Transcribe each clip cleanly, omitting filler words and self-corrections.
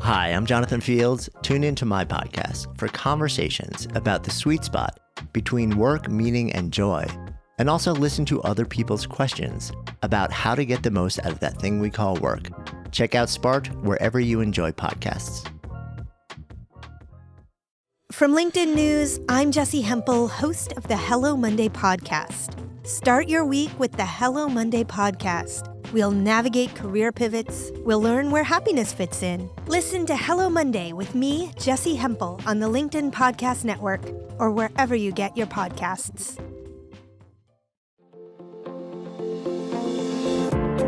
Hi, I'm Jonathan Fields. Tune into my podcast for conversations about the sweet spot between work, meaning, and joy, and also listen to other people's questions about how to get the most out of that thing we call work. Check out Sparked wherever you enjoy podcasts. From LinkedIn News, I'm Jessie Hempel, host of the Hello Monday podcast. Start your week with the Hello Monday podcast. We'll navigate career pivots. We'll learn where happiness fits in. Listen to Hello Monday with me, Jessie Hempel, on the LinkedIn Podcast Network or wherever you get your podcasts.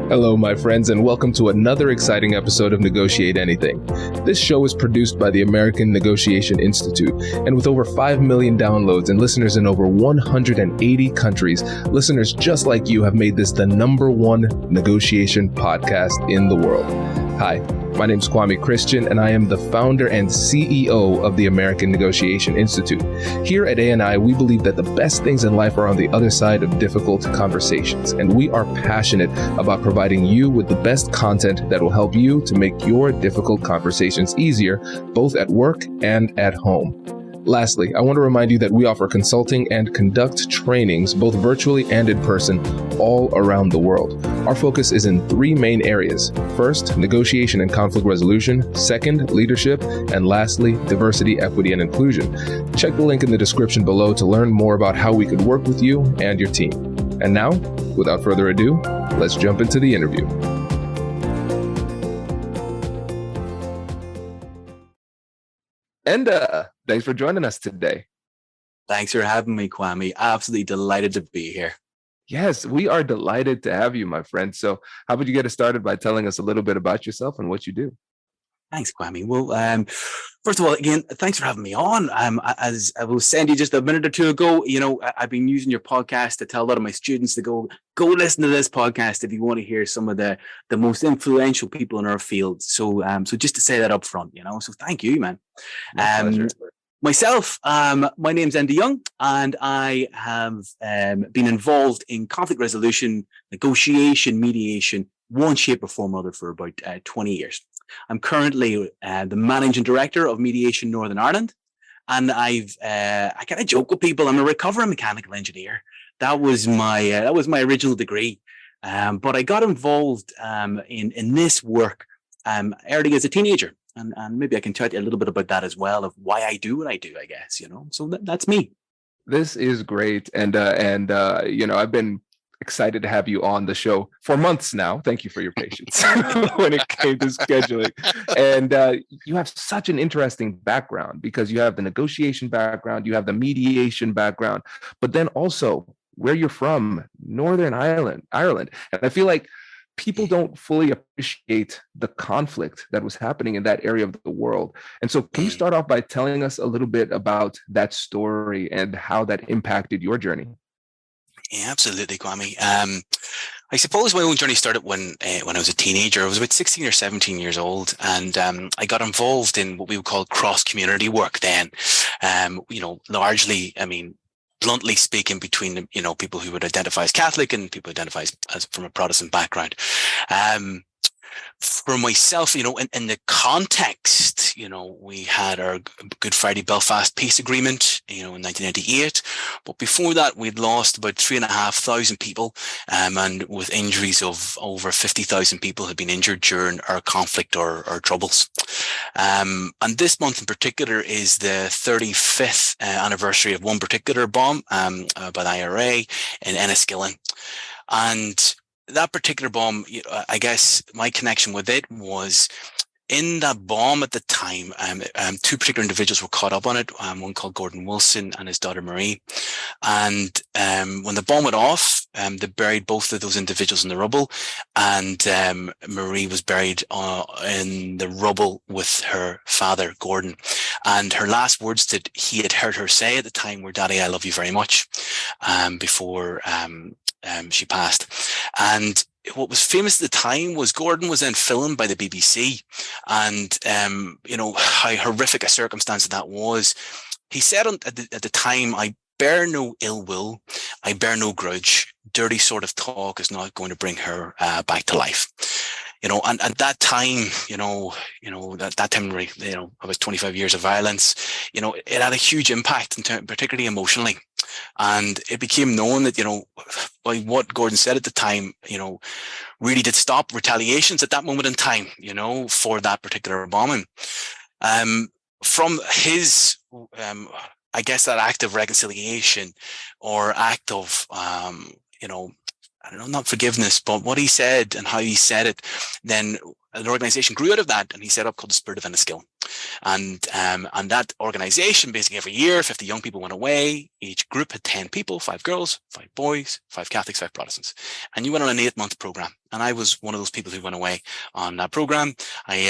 Hello, my friends, and welcome to another exciting episode of Negotiate Anything. This show is produced by the American Negotiation Institute, and with over 5 million downloads and listeners in over 180 countries, listeners just like you have made this the #1 negotiation podcast in the world. Hi, my name is Kwame Christian, and I am the founder and CEO of the American Negotiation Institute. Here at ANI, we believe that the best things in life are on the other side of difficult conversations, and we are passionate about providing you with the best content that will help you to make your difficult conversations easier, both at work and at home. Lastly, I want to remind you that we offer consulting and conduct trainings, both virtually and in person, all around the world. Our focus is in 3 main areas. First, negotiation and conflict resolution. Second, leadership. And lastly, diversity, equity, and inclusion. Check the link in the description below to learn more about how we could work with you and your team. And now, without further ado, let's jump into the interview. Enda, thanks for joining us today. Thanks for having me, Kwame. Absolutely delighted to be here. Yes, we are delighted to have you, my friend. So how about you get us started by telling us a little bit about yourself and what you do? Thanks, Kwame. Well, first of all, again, thanks for having me on. As I was saying to you just a minute or two ago, I've been using your podcast to tell a lot of my students to go listen to this podcast if you want to hear some of the most influential people in our field. So just to say that up front, so thank you, man. Myself, my name's Enda Young, and I have been involved in conflict resolution, negotiation, mediation, one shape or form or other for about 20 years. I'm currently the managing director of Mediation Northern Ireland, and I kind of joke with people. I'm a recovering mechanical engineer. That was my original degree, but I got involved in this work early as a teenager, and maybe I can chat to you a little bit about that as well, of why I do what I do. I guess So that's me. This is great, and I've been excited to have you on the show for months now. Thank you for your patience when it came to scheduling. And you have such an interesting background because you have the negotiation background, you have the mediation background, but then also where you're from, Northern Ireland. And I feel like people don't fully appreciate the conflict that was happening in that area of the world. And so can you start off by telling us a little bit about that story and how that impacted your journey? Yeah, absolutely, Kwame. I suppose my own journey started when I was a teenager. I was about 16 or 17 years old, and I got involved in what we would call cross-community work then. Largely, bluntly speaking, between people who would identify as Catholic and people who identify as from a Protestant background. For myself, in the context, we had our Good Friday Belfast Peace Agreement, in 1998. But before that, we'd lost about 3,500 people, and with injuries of over 50,000 people had been injured during our conflict or troubles. And this month in particular is the 35th anniversary of one particular bomb by the IRA in Enniskillen. And that particular bomb, I guess my connection with it was in that bomb at the time. 2 particular individuals were caught up on it. One called Gordon Wilson and his daughter Marie. And when the bomb went off, they buried both of those individuals in the rubble. And Marie was buried in the rubble with her father, Gordon. And her last words that he had heard her say at the time were, "Daddy, I love you very much," before she passed. And what was famous at the time was Gordon was then filmed by the BBC, and how horrific a circumstance that was. He said at the time, "I bear no ill will, I bear no grudge. Dirty sort of talk is not going to bring her back to life." And at that time, that time, I was 25 years of violence, it had a huge impact, particularly emotionally. And it became known that, by what Gordon said at the time, really did stop retaliations at that moment in time, for that particular bombing. From his, I guess, that act of reconciliation or act of, I don't know, not forgiveness, but what he said and how he said it, then an organization grew out of that, and he set up called the Spirit of Enniskill. And that organization, basically every year, 50 young people went away. Each group had 10 people, 5 girls, 5 boys, 5 Catholics, 5 Protestants. And you went on an 8-month program. And I was one of those people who went away on that program. We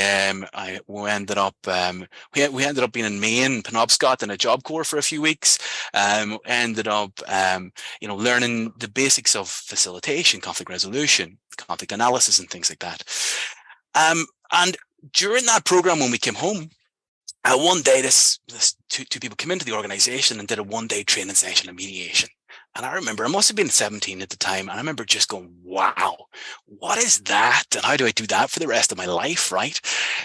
ended up being in Maine, Penobscot, in a job corps for a few weeks. Ended up, learning the basics of facilitation, conflict resolution, conflict analysis, and things like that. And during that program, when we came home, one day, this two people came into the organization and did a 1-day training session on mediation. And I remember, I must have been 17 at the time, and I remember just going, wow, what is that? And how do I do that for the rest of my life, right?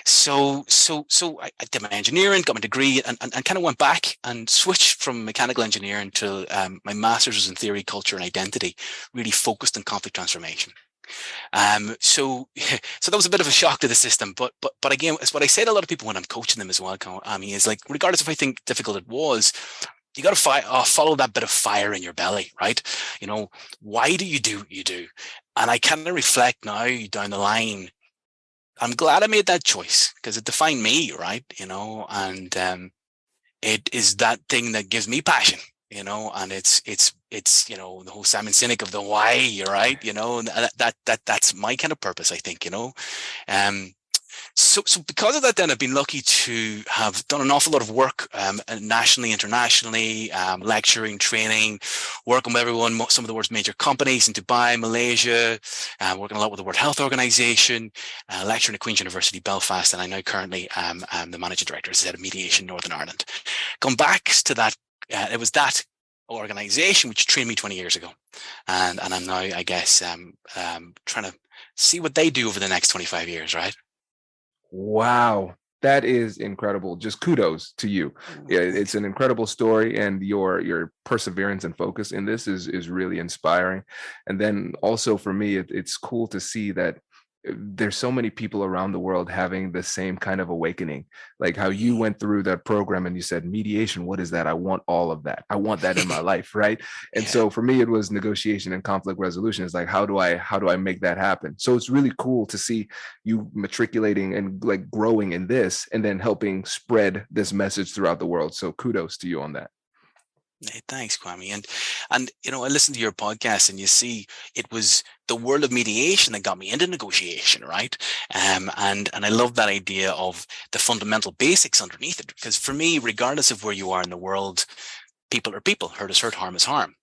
So I did my engineering, got my degree, and kind of went back and switched from mechanical engineering to my master's was in theory, culture, and identity, really focused on conflict transformation. So that was a bit of a shock to the system, but again, it's what I say to a lot of people when I'm coaching them as well, Amy, is like, regardless of how difficult it was, you got to follow that bit of fire in your belly, right? Why do you do what you do? And I kind of reflect now down the line, I'm glad I made that choice because it defined me, right? And it is that thing that gives me passion. And it's the whole Simon Sinek of the why, right? That's my kind of purpose, I think. So because of that, then I've been lucky to have done an awful lot of work nationally, internationally, lecturing, training, working with everyone, some of the world's major companies in Dubai, Malaysia, working a lot with the World Health Organization, lecturing at Queen's University, Belfast, and I now currently am the managing director, as I said, of Mediation Northern Ireland. Gone back to that. It was that organization which trained me 20 years ago. And I'm now, I guess, trying to see what they do over the next 25 years, right? Wow. That is incredible. Just kudos to you. Yeah, it's an incredible story, and your perseverance and focus in this is really inspiring. And then also for me, it's cool to see that there's so many people around the world having the same kind of awakening, like how you went through that program and you said, mediation, what is that? I want all of that. I want that in my life. Right. And so for me, it was negotiation and conflict resolution. It's like, how do I make that happen? So it's really cool to see you matriculating and like growing in this and then helping spread this message throughout the world. So kudos to you on that. Hey, thanks, Kwame. And I listened to your podcast, and you see, it was the world of mediation that got me into negotiation, right? And I love that idea of the fundamental basics underneath it, because for me, regardless of where you are in the world, people are people. Hurt is hurt, harm is harm.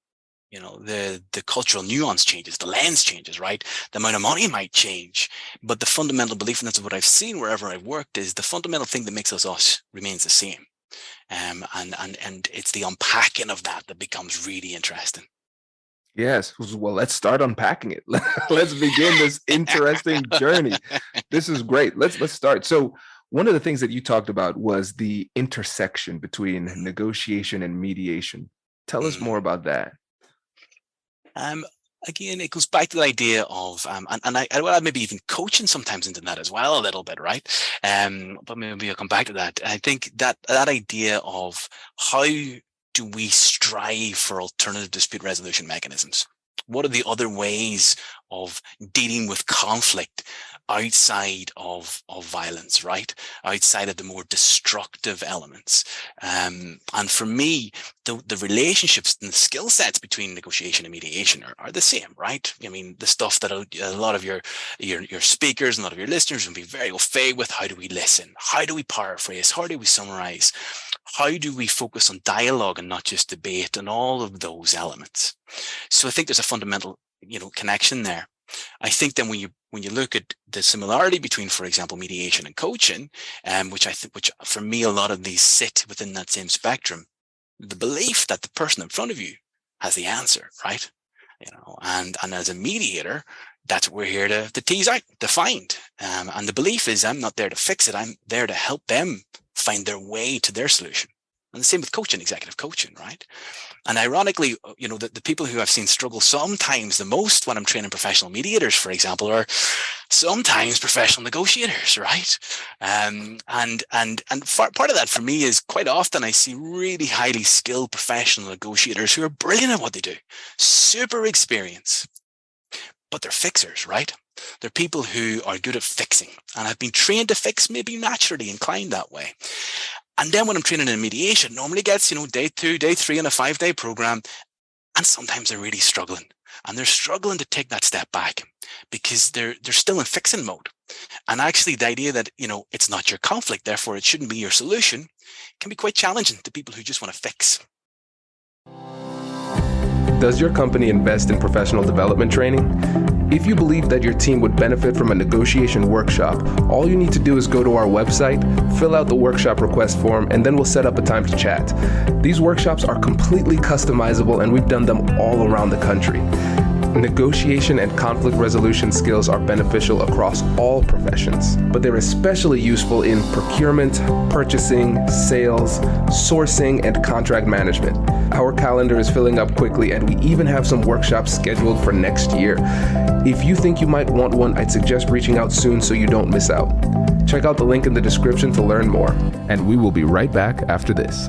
The cultural nuance changes, the lens changes, right? The amount of money might change, but the fundamental belief, and that's what I've seen wherever I've worked, is the fundamental thing that makes us remains the same. And it's the unpacking of that becomes really interesting. Yes. Well, let's start unpacking it. Let's begin this interesting journey. This is great. Let's start. So one of the things that you talked about was the intersection between negotiation and mediation. Tell us more about that. Again, it goes back to the idea of, and I maybe even coaching sometimes into that as well a little bit, right? But maybe I'll come back to that. I think that idea of how do we strive for alternative dispute resolution mechanisms? What are the other ways of dealing with conflict outside of violence, right? Outside of the more destructive elements. And for me, the relationships and the skill sets between negotiation and mediation are the same, right? I mean, the stuff that a lot of your speakers and a lot of your listeners will be very au fait with. How do we listen? How do we paraphrase? How do we summarize? How do we focus on dialogue and not just debate, and all of those elements? So I think there's a fundamental, connection there. I think then when you look at the similarity between, for example, mediation and coaching, which for me, a lot of these sit within that same spectrum, the belief that the person in front of you has the answer, right? And as a mediator, that's what we're here to tease out, to find. And the belief is I'm not there to fix it. I'm there to help them find their way to their solution. And the same with coaching, executive coaching, right? And ironically, the people who I've seen struggle sometimes the most when I'm training professional mediators, for example, are sometimes professional negotiators, right? And part of that for me is quite often I see really highly skilled professional negotiators who are brilliant at what they do, super experienced, but they're fixers, right? They're people who are good at fixing and have been trained to fix, maybe naturally inclined that way. And then when I'm training in mediation, it normally gets, day 2, day 3 in a 5-day program. And sometimes they're really struggling. And they're struggling to take that step back because they're still in fixing mode. And actually the idea that, it's not your conflict, therefore it shouldn't be your solution, can be quite challenging to people who just want to fix. Does your company invest in professional development training? If you believe that your team would benefit from a negotiation workshop, all you need to do is go to our website, fill out the workshop request form, and then we'll set up a time to chat. These workshops are completely customizable, and we've done them all around the country. Negotiation and conflict resolution skills are beneficial across all professions, but they're especially useful in procurement, purchasing, sales, sourcing, and contract management. Our calendar is filling up quickly, and we even have some workshops scheduled for next year. If you think you might want one, I'd suggest reaching out soon so you don't miss out. Check out the link in the description to learn more, and we will be right back after this.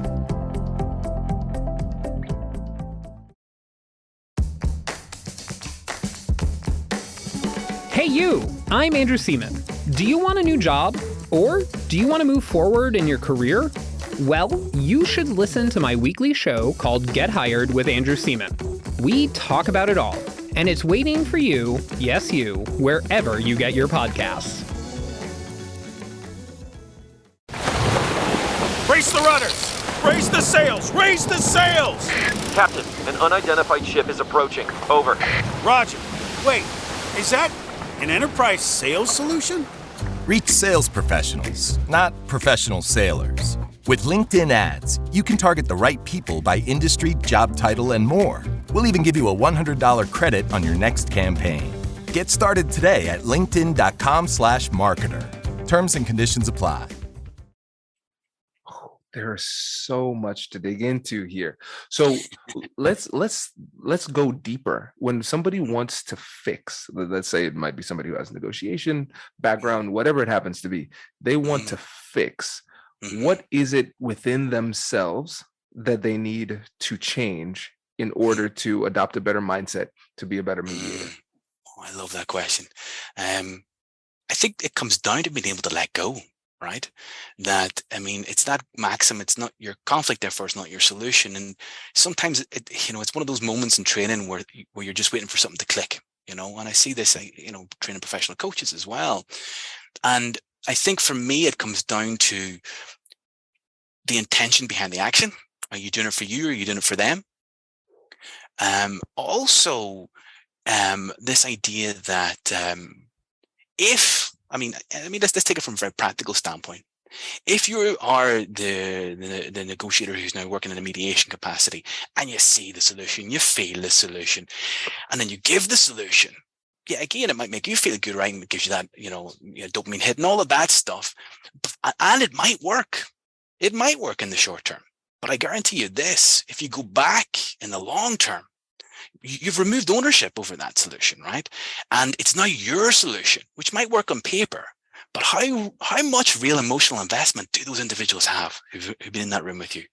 Hey you, I'm Andrew Seaman. Do you want a new job? Or do you want to move forward in your career? Well, you should listen to my weekly show called Get Hired with Andrew Seaman. We talk about it all, and it's waiting for you, yes you, wherever you get your podcasts. Brace the rudders! Raise the sails! Raise the sails! Captain, an unidentified ship is approaching. Over. Roger. Wait, is that an enterprise sales solution? Reach sales professionals, not professional sailors. With LinkedIn ads, you can target the right people by industry, job title, and more. We'll even give you a $100 credit on your next campaign. Get started today at linkedin.com/marketer. Terms and conditions apply. There's so much to dig into here. So let's go deeper. When somebody wants to fix, let's say it might be somebody who has negotiation background, whatever it happens to be, they want to fix. What is it within themselves that they need to change in order to adopt a better mindset to be a better mediator? Oh, I love that question. I think it comes down to being able to let go. Right? It's that maxim, it's not your conflict, therefore it's not your solution. And sometimes it's one of those moments in training where you're just waiting for something to click, and I see this, training professional coaches as well. And I think for me, it comes down to the intention behind the action. Are you doing it for you? Or are you doing it for them? Also, this idea that let's take it from a very practical standpoint. If you are the negotiator who's now working in a mediation capacity and you see the solution, you feel the solution, and then you give the solution, yeah, again, it might make you feel good, right? And it gives you that, dopamine hit and all of that stuff. And it might work. It might work in the short term. But I guarantee you this, if you go back in the long term, you've removed ownership over that solution, right? And it's now your solution, which might work on paper, but how much real emotional investment do those individuals have who've been in that room with you?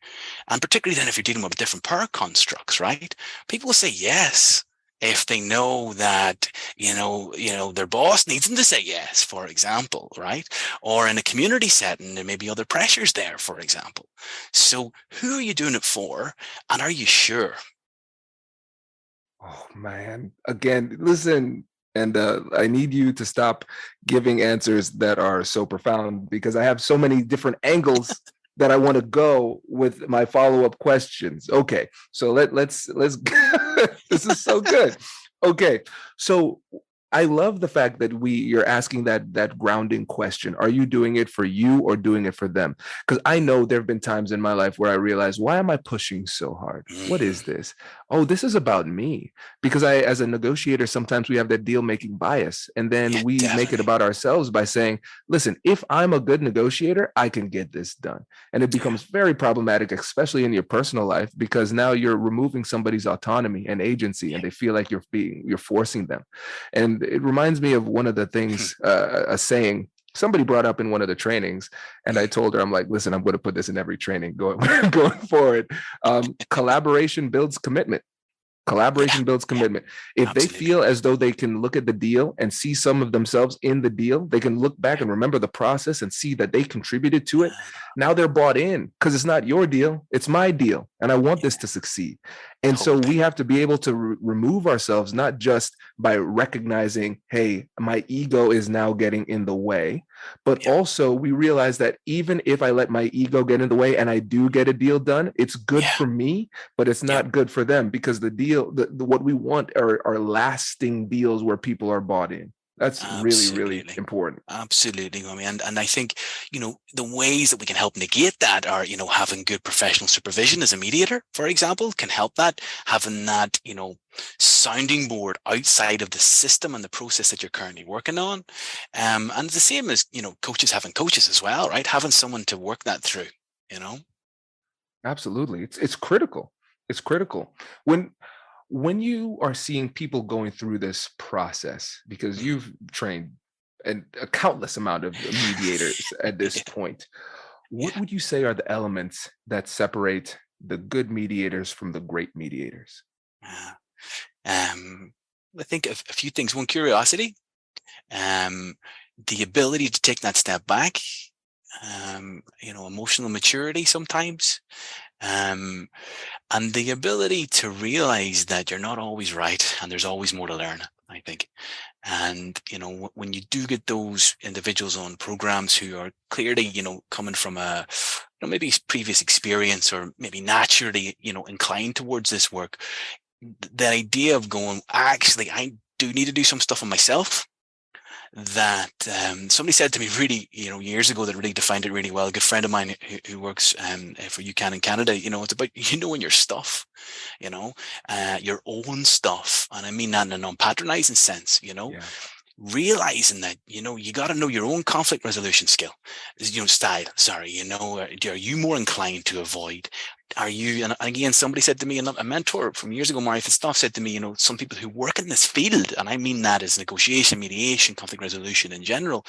And particularly then if you're dealing with different power constructs, right? People will say yes if they know that, their boss needs them to say yes, for example, right? Or in a community setting, there may be other pressures there, for example. So who are you doing it for? And are you sure? Oh man, again, listen, and I need you to stop giving answers that are so profound because I have so many different angles that I want to go with my follow-up questions. Okay, so let's this is so good. Okay, so I love the fact that you're asking that grounding question. Are you doing it for you or doing it for them? Because I know there have been times in my life where I realized, why am I pushing so hard? What is this? Oh, this is about me. Because as a negotiator, sometimes we have that deal making bias. And then we make it about ourselves by saying, listen, if I'm a good negotiator, I can get this done. And it becomes very problematic, especially in your personal life, because now you're removing somebody's autonomy and agency, and they feel like you're forcing them. And it reminds me of one of the things, a saying somebody brought up in one of the trainings, and I told her, I'm like, listen, I'm going to put this in every training going forward. Collaboration builds commitment. Collaboration builds commitment. If Absolutely. They feel as though they can look at the deal and see some of themselves in the deal, they can look back and remember the process and see that they contributed to it. Now they're bought in, because it's not your deal, it's my deal, and I want this to succeed. And so we have to be able to remove ourselves, not just by recognizing, hey, my ego is now getting in the way, but also we realize that even if I let my ego get in the way and I do get a deal done, it's good for me, but it's not good for them, because the deal, what we want are lasting deals where people are bought in. That's really, really important. Absolutely. I mean, and I think, the ways that we can help negate that are, having good professional supervision as a mediator, for example, can help that. Having that, sounding board outside of the system and the process that you're currently working on. And the same as, coaches having coaches as well, right? Having someone to work that through, Absolutely. It's critical. It's critical. When you are seeing people going through this process, because you've trained a countless amount of mediators at this point, what would you say are the elements that separate the good mediators from the great mediators? I think a few things. One, curiosity, the ability to take that step back, emotional maturity sometimes, and the ability to realize that you're not always right and there's always more to learn, I think. And, when you do get those individuals on programs who are clearly, coming from a, maybe previous experience, or maybe naturally, inclined towards this work, the idea of going, actually, I do need to do some stuff on myself. That somebody said to me really, years ago, that really defined it really well. A good friend of mine who works for UCAN in Canada, it's about knowing your stuff, your own stuff. And I mean that in a non-patronizing sense, realizing that, you got to know your own conflict resolution style. Are you more inclined to avoid? Are you, and again, somebody said to me, a mentor from years ago, Murray Fitzgerald, said to me, some people who work in this field, and I mean that as negotiation, mediation, conflict resolution in general,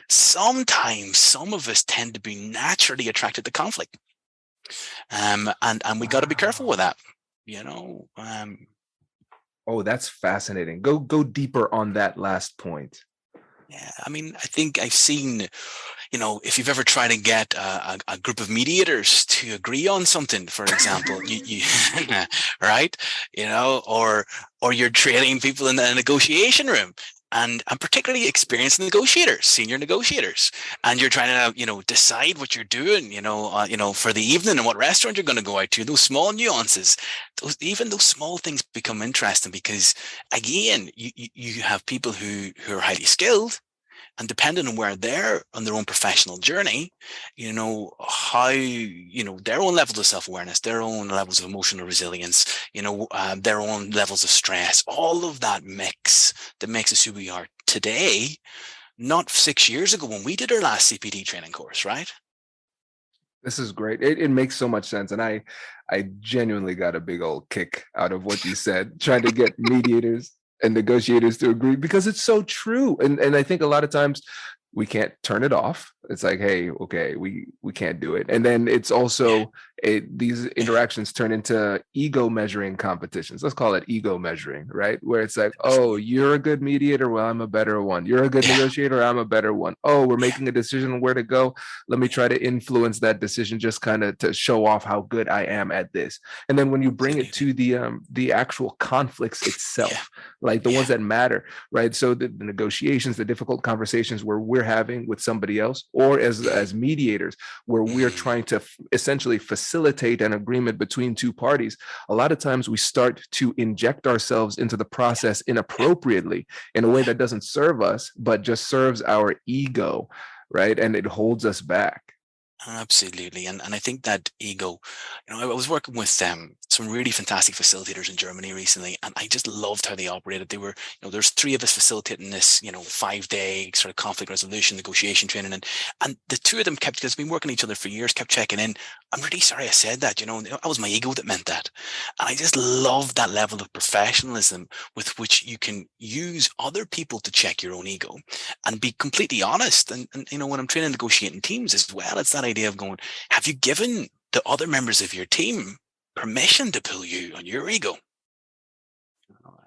sometimes some of us tend to be naturally attracted to conflict. And we got to be careful with that, Oh, that's fascinating. Go deeper on that last point. Yeah, I mean, I think I've seen, if you've ever tried to get a group of mediators to agree on something, for example, you right, or you're training people in the negotiation room, and particularly experienced negotiators, senior negotiators, and you're trying to, decide what you're doing, for the evening and what restaurant you're going to go out to. Those small nuances, even those small things become interesting, because again, you have people who are highly skilled, and depending on where they're on their own professional journey, how, their own levels of self-awareness, their own levels of emotional resilience, their own levels of stress, all of that mix that makes us who we are today, not 6 years ago when we did our last CPD training course, right? This is great. It makes so much sense. And I genuinely got a big old kick out of what you said, trying to get mediators and negotiators to agree, because it's so true. And I think a lot of times we can't turn it off. It's like, hey, okay, we can't do it. And then it's also these interactions turn into ego measuring competitions. Let's call it ego measuring, right? Where it's like, oh, you're a good mediator, well, I'm a better one. You're a good negotiator, I'm a better one. Oh, we're making a decision on where to go. Let me try to influence that decision, just kind of to show off how good I am at this. And then when you bring it to the actual conflicts itself, like the ones that matter, right? So the negotiations, the difficult conversations where we're having with somebody else, or as mediators, where we're trying to essentially facilitate an agreement between two parties, a lot of times we start to inject ourselves into the process inappropriately in a way that doesn't serve us, but just serves our ego, right? And it holds us back. Absolutely. And I think that ego, I was working with some really fantastic facilitators in Germany recently, and I just loved how they operated. They were, there's 3 of us facilitating this, 5-day sort of conflict resolution, negotiation training. And the 2 of them kept, because we've been working with each other for years, kept checking in. I'm really sorry I said that, that was my ego that meant that. And I just love that level of professionalism with which you can use other people to check your own ego and be completely honest. And when I'm training negotiating teams as well, it's that idea of going, have you given the other members of your team permission to pull you on your ego?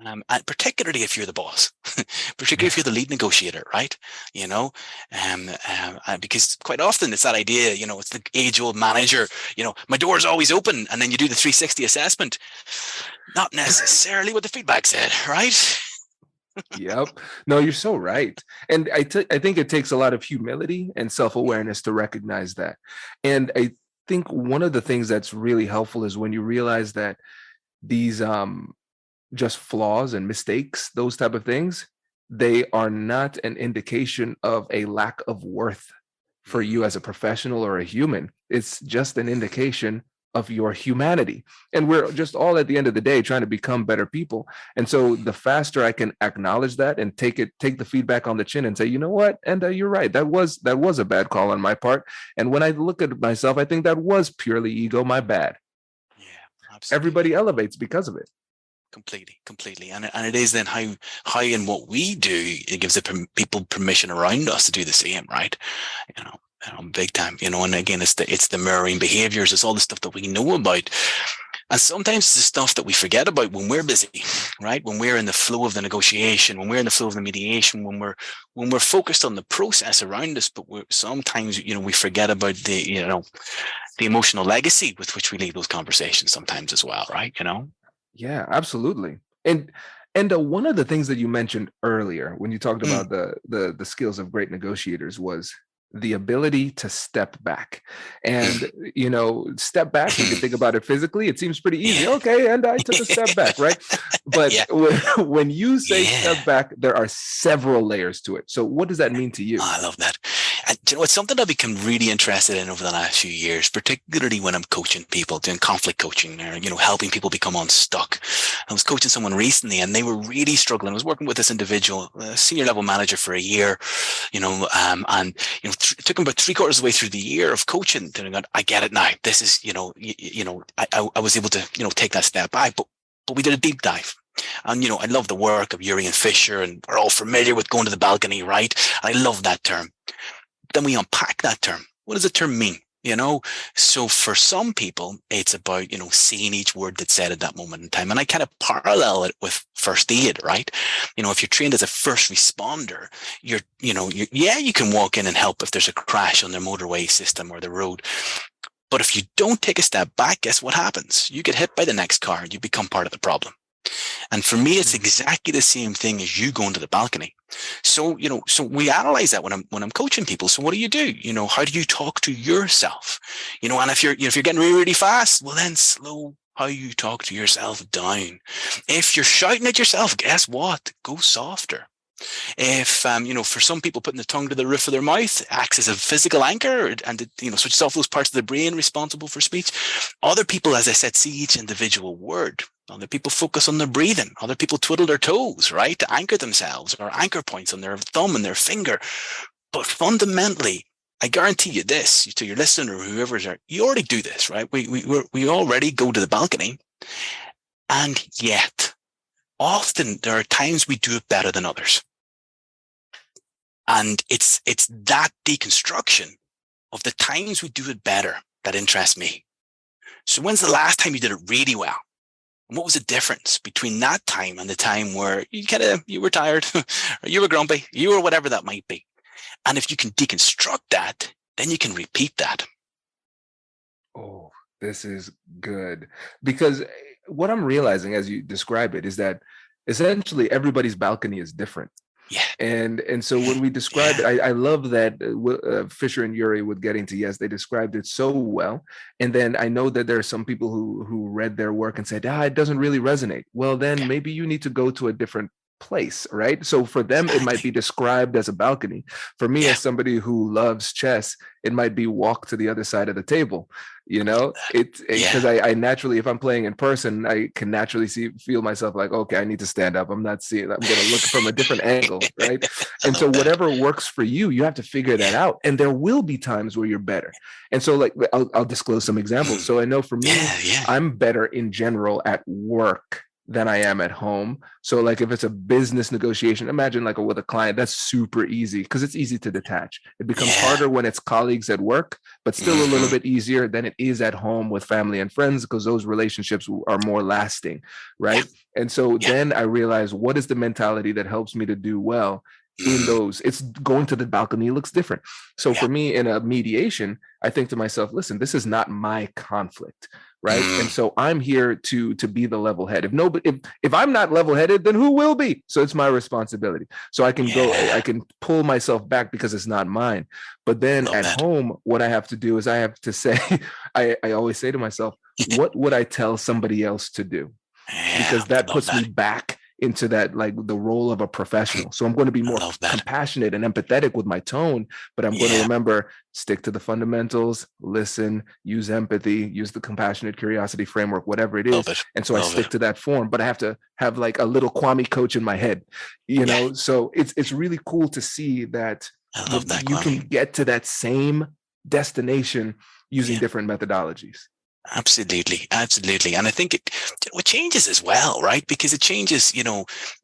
And particularly if you're the boss, particularly if you're the lead negotiator, right? Because quite often it's that idea, it's the age-old manager, my door is always open, and then you do the 360 assessment. Not necessarily what the feedback said, right? Yep. No, you're so right. And I think it takes a lot of humility and self-awareness to recognize that. And I think one of the things that's really helpful is when you realize that these just flaws and mistakes, those type of things, they are not an indication of a lack of worth for you as a professional or a human. It's just an indication of your humanity. And we're just all at the end of the day trying to become better people. And so the faster I can acknowledge that and take the feedback on the chin and say, you know what, Enda, you're right. That was a bad call on my part. And when I look at myself, I think that was purely ego, my bad. Yeah, absolutely. Everybody elevates because of it. Completely. And it is then how in what we do, it gives the people permission around us to do the same, right? Big time, and again, it's the mirroring behaviors. It's all the stuff that we know about. And sometimes it's the stuff that we forget about when we're busy, right? When we're in the flow of the negotiation, when we're in the flow of the mediation, when we're focused on the process around us, but sometimes, we forget about the emotional legacy with which we lead those conversations sometimes as well, right? Yeah, absolutely. And one of the things that you mentioned earlier when you talked about the skills of great negotiators was the ability to step back. And step back, you can think about it physically, it seems pretty easy. Okay, and I took a step back, right? But when you say step back, there are several layers to it. So what does that mean to you? I love that. And it's something I've become really interested in over the last few years, particularly when I'm coaching people, doing conflict coaching, or helping people become unstuck. I was coaching someone recently, and they were really struggling. I was working with this individual, a senior level manager, for a year, and it took him about 3/4 of the way through the year of coaching. I get it now. This is, I was able to, take that step back, but we did a deep dive. And, I love the work of Uri and Fisher, and we're all familiar with going to the balcony, right? I love that term. Then we unpack that term. What does the term mean? So for some people, it's about, seeing each word that's said at that moment in time. And I kind of parallel it with first aid, right? If you're trained as a first responder, you can walk in and help if there's a crash on their motorway system or the road. But if you don't take a step back, guess what happens? You get hit by the next car and you become part of the problem. And for me, it's exactly the same thing as you going to the balcony. So, so we analyze that when I'm coaching people. So what do? How do you talk to yourself? And if you're getting really, really fast, well, then slow how you talk to yourself down. If you're shouting at yourself, guess what? Go softer. If, for some people, putting the tongue to the roof of their mouth acts as a physical anchor and it, switches off those parts of the brain responsible for speech. Other people, as I said, see each individual word. Other people focus on their breathing. Other people twiddle their toes, right, to anchor themselves, or anchor points on their thumb and their finger. But fundamentally, I guarantee you this, to your listener or whoever's there, you already do this, right? We already go to the balcony. And yet, often there are times we do it better than others. And it's that deconstruction of the times we do it better that interests me. So when's the last time you did it really well? And what was the difference between that time and the time where you were tired, or you were grumpy, you were whatever that might be? And if you can deconstruct that, then you can repeat that. Oh, this is good. Because what I'm realizing as you describe it is that essentially everybody's balcony is different. Yeah. And so when we described it, I love that Fisher and Ury with Getting to Yes, they described it so well. And then I know that there are some people who read their work and said, it doesn't really resonate. Well, then maybe you need to go to a different place, right? So for them, it might be described as a balcony. For me, as somebody who loves chess, it might be walk to the other side of the table. Because I naturally, if I'm playing in person, I can naturally feel myself like, okay, I need to stand up. I'm going to look from a different angle, right? And so whatever works for you, you have to figure that out. And there will be times where you're better. And so like, I'll disclose some examples. So I know for me, I'm better in general at work than I am at home. So like if it's a business negotiation, imagine like with a client, that's super easy because it's easy to detach. It becomes harder when it's colleagues at work, but still a little bit easier than it is at home with family and friends because those relationships are more lasting, right? And so then I realized, what is the mentality that helps me to do well in those? It's going to the balcony looks different. So for me in a mediation, I think to myself, listen, this is not my conflict. Right. And so I'm here to be the level head. If I'm not level headed, then who will be? So it's my responsibility. So I can I can pull myself back because it's not mine. But then at home, what I have to do is I have to say, I always say to myself, what would I tell somebody else to do? Because that puts me back into that, like the role of a professional. So I'm going to be more compassionate and empathetic with my tone, but I'm going to remember, stick to the fundamentals, listen, use empathy, use the compassionate curiosity framework, whatever it is. And so I stick to that form, but I have to have like a little Kwame coach in my head, know? So it's really cool to see that, you can get to that same destination using different methodologies. Absolutely. And I think it changes as well, right? Because it changes,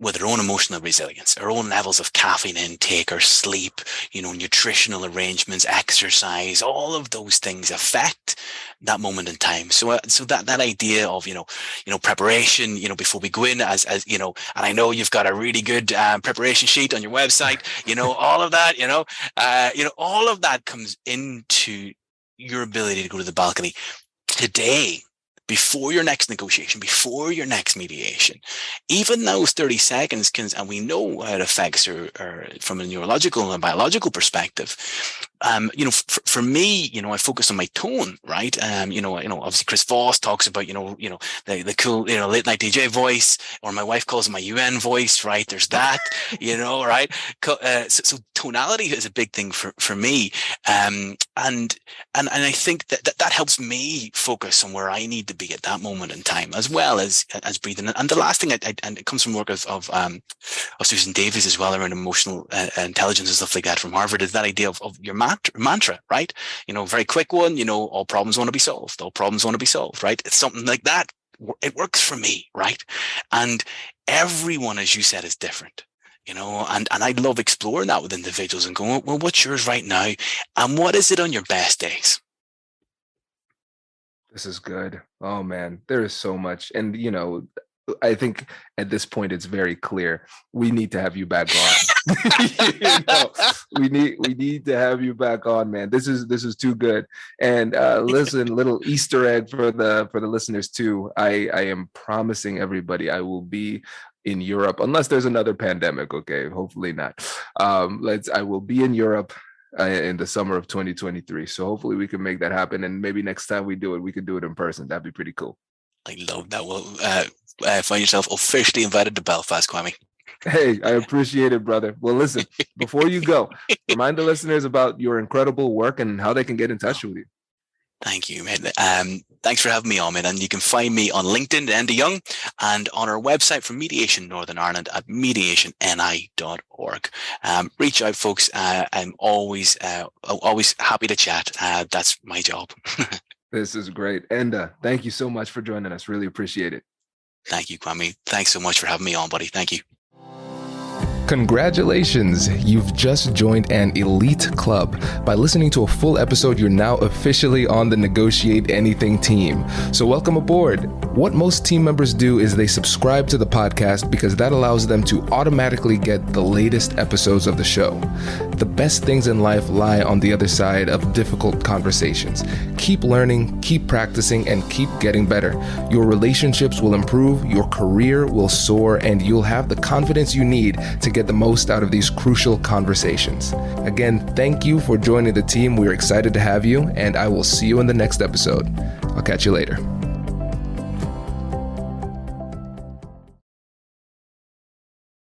with our own emotional resilience, our own levels of caffeine intake, our sleep, nutritional arrangements, exercise, all of those things affect that moment in time. So that idea of, preparation, before we go in as and I know you've got a really good preparation sheet on your website, all of that, all of that comes into your ability to go to the balcony. Today, before your next negotiation, before your next mediation, even those 30 seconds and we know how it affects her from a neurological and biological perspective. For me, I focus on my tone, right? Obviously Chris Voss talks about, the cool, late night DJ voice, or my wife calls it my UN voice, right? There's that, right? So tonality is a big thing for me. And I think that helps me focus on where I need to be at that moment in time, as well as breathing. And the last thing, and it comes from work of Susan Davies as well, around emotional intelligence and stuff like that from Harvard, is that idea of your mantra, right? Very quick one, all problems want to be solved. All problems want to be solved, right? It's something like that. It works for me, right? And everyone, as you said, is different. And I love exploring that with individuals and going, well, what's yours right now? And what is it on your best days? This is good. Oh man, there is so much. And, I think at this point, it's very clear we need to have you back on. We need to have you back on, man. This is too good. And listen, little Easter egg for the listeners too. I am promising everybody I will be in Europe, unless there's another pandemic. Okay, hopefully not. I will be in Europe in the summer of 2023. So hopefully we can make that happen. And maybe next time we do it, we could do it in person. That'd be pretty cool. I love that. Well, find yourself officially invited to Belfast, Kwame. Hey, I appreciate it, brother. Well, listen, before you go, remind the listeners about your incredible work and how they can get in touch with you. Thank you, man. Thanks for having me on, man. And you can find me on LinkedIn, Enda Young, and on our website for Mediation Northern Ireland at mediationni.org. Reach out, folks. I'm always happy to chat. That's my job. This is great. Enda, thank you so much for joining us. Really appreciate it. Thank you, Kwame. Thanks so much for having me on, buddy. Thank you. Congratulations! You've just joined an elite club. By listening to a full episode, you're now officially on the Negotiate Anything team. So welcome aboard. What most team members do is they subscribe to the podcast because that allows them to automatically get the latest episodes of the show. The best things in life lie on the other side of difficult conversations. Keep learning, keep practicing, and keep getting better. Your relationships will improve, your career will soar, and you'll have the confidence you need to get the most out of these crucial conversations. Again, thank you for joining the team. We're excited to have you, and I will see you in the next episode. I'll catch you later.